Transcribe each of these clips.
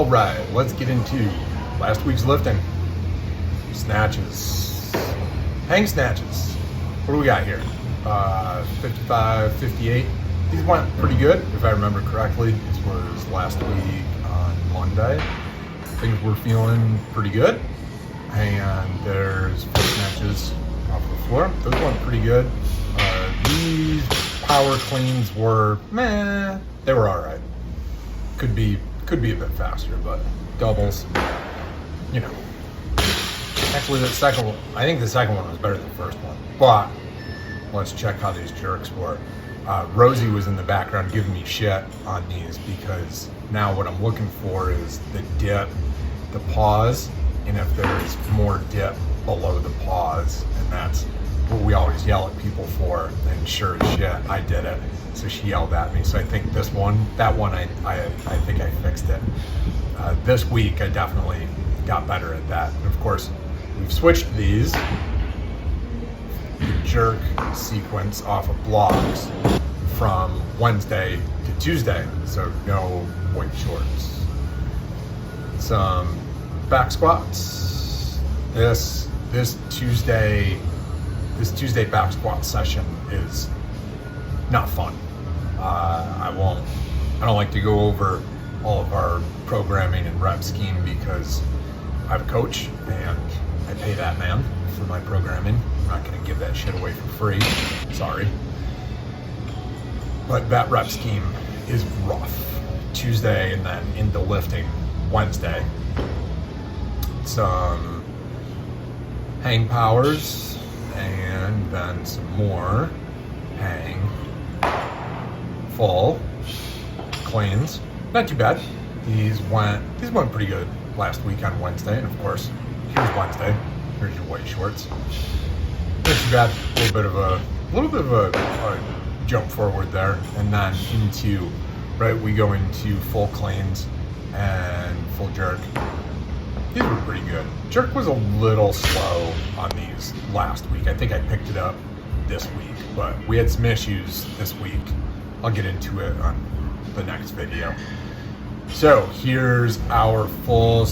All right, let's get into last week's lifting. Snatches, hang snatches. What do we got here? 55, 58. These went pretty good, if I remember correctly. This was last week on Monday. Things were feeling pretty good. And there's 4 snatches off the floor. Those went pretty good. These power cleans were meh. They were all right. Could be a bit faster, but doubles, you know. Actually, the second one, I think the second one was better than the first one. But let's check how these jerks were. Rosie was in the background giving me shit on these because now what I'm looking for is the dip, the pause, and if there's more dip below the pause, and that's what we always yell at people for. And sure as shit, I did it. So she yelled at me. So I think that one, I think I fixed it. This week, I definitely got better at that. And of course, we've switched these, the jerk sequence off of blocks from Wednesday to Tuesday. So no white shorts. Some back squats. This Tuesday back squat session is not fun. I don't like to go over all of our programming and rep scheme because I have a coach and I pay that man for my programming. I'm not going to give that shit away for free. Sorry. But that rep scheme is rough. Tuesday and then into lifting Wednesday. Some hang powers and then some more hang full cleans. Not too bad. These went pretty good last week on Wednesday, and of course, here's Wednesday. Here's your white shorts. Not too bad. A little bit of a jump forward there, and then into we go into full cleans and full jerk. These were pretty good. Jerk was a little slow on these last week. I think I picked it up this week, but we had some issues this week. I'll get into it on the next video. So here's our full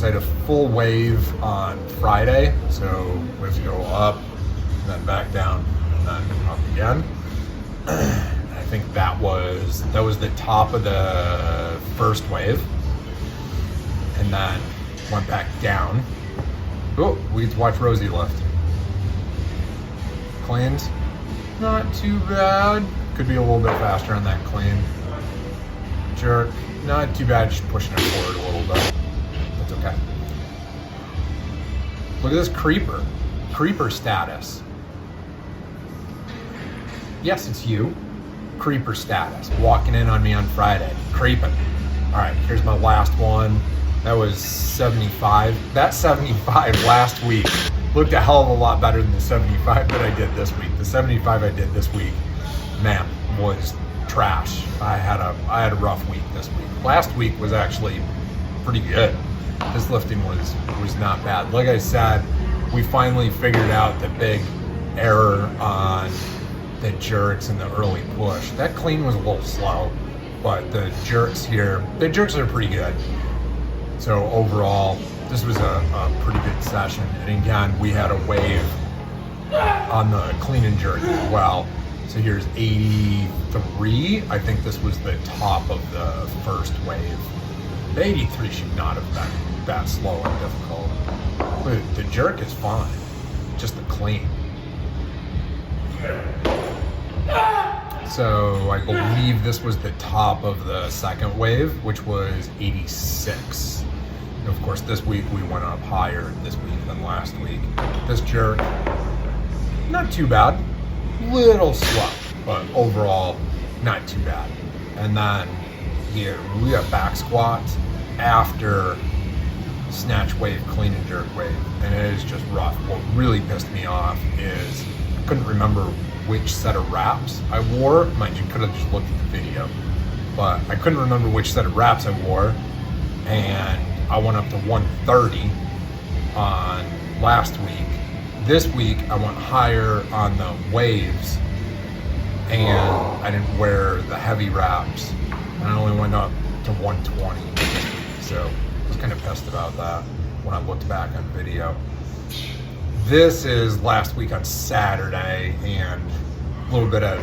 wave on Friday. So let's go up and then back down and then up again. I think that was the top of the first wave, and then went back down. Oh, we get to watch Rosie lift. Cleans, not too bad. Could be a little bit faster on that clean. Jerk, not too bad, just pushing it forward a little bit. That's okay. Look at this creeper. Creeper status. Yes, it's you. Creeper status. Walking in on me on Friday. Creeping. All right, here's my last one. That was 75. That 75 last week looked a hell of a lot better than the 75 that I did this week. The 75 I did this week, man, was trash. I had a rough week this week. Last week was actually pretty good. This lifting was not bad. Like I said, we finally figured out the big error on the jerks and the early push. That clean was a little slow, but the jerks are pretty good. So overall, this was a pretty good session. And again, we had a wave on the clean and jerk as well. So here's 83. I think this was the top of the first wave. The 83 should not have been that slow and difficult. But the jerk is fine, just the clean. So I believe this was the top of the second wave, which was 86. And of course, this week we went up higher this week than last week. This jerk, not too bad. Little slow, but overall not too bad. And then here we got back squats after snatch wave, clean and jerk wave, and it is just rough. What really pissed me off is I couldn't remember which set of wraps I wore. Mind you, could have just looked at the video, but I couldn't remember which set of wraps I wore, and I went up to 130 on last week. This week, I went higher on the waves, and I didn't wear the heavy wraps, and I only went up to 120 this week. So I was kind of pissed about that when I looked back on video. This is last week on Saturday, and a little bit of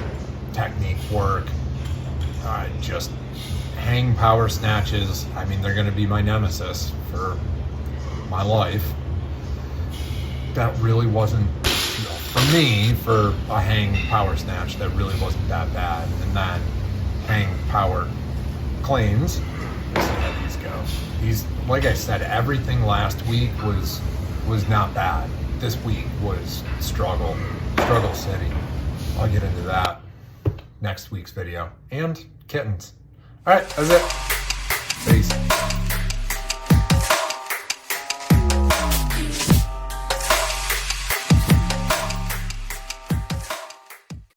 technique work. Just hang power snatches. I mean, they're going to be my nemesis for my life. That really wasn't, for me, for a hang power snatch, that really wasn't that bad. And then hang power cleans. Let's see how these go. These, like I said, everything last week was not bad. This week was struggle city. I'll get into that next week's video. And kittens. All right, that's it.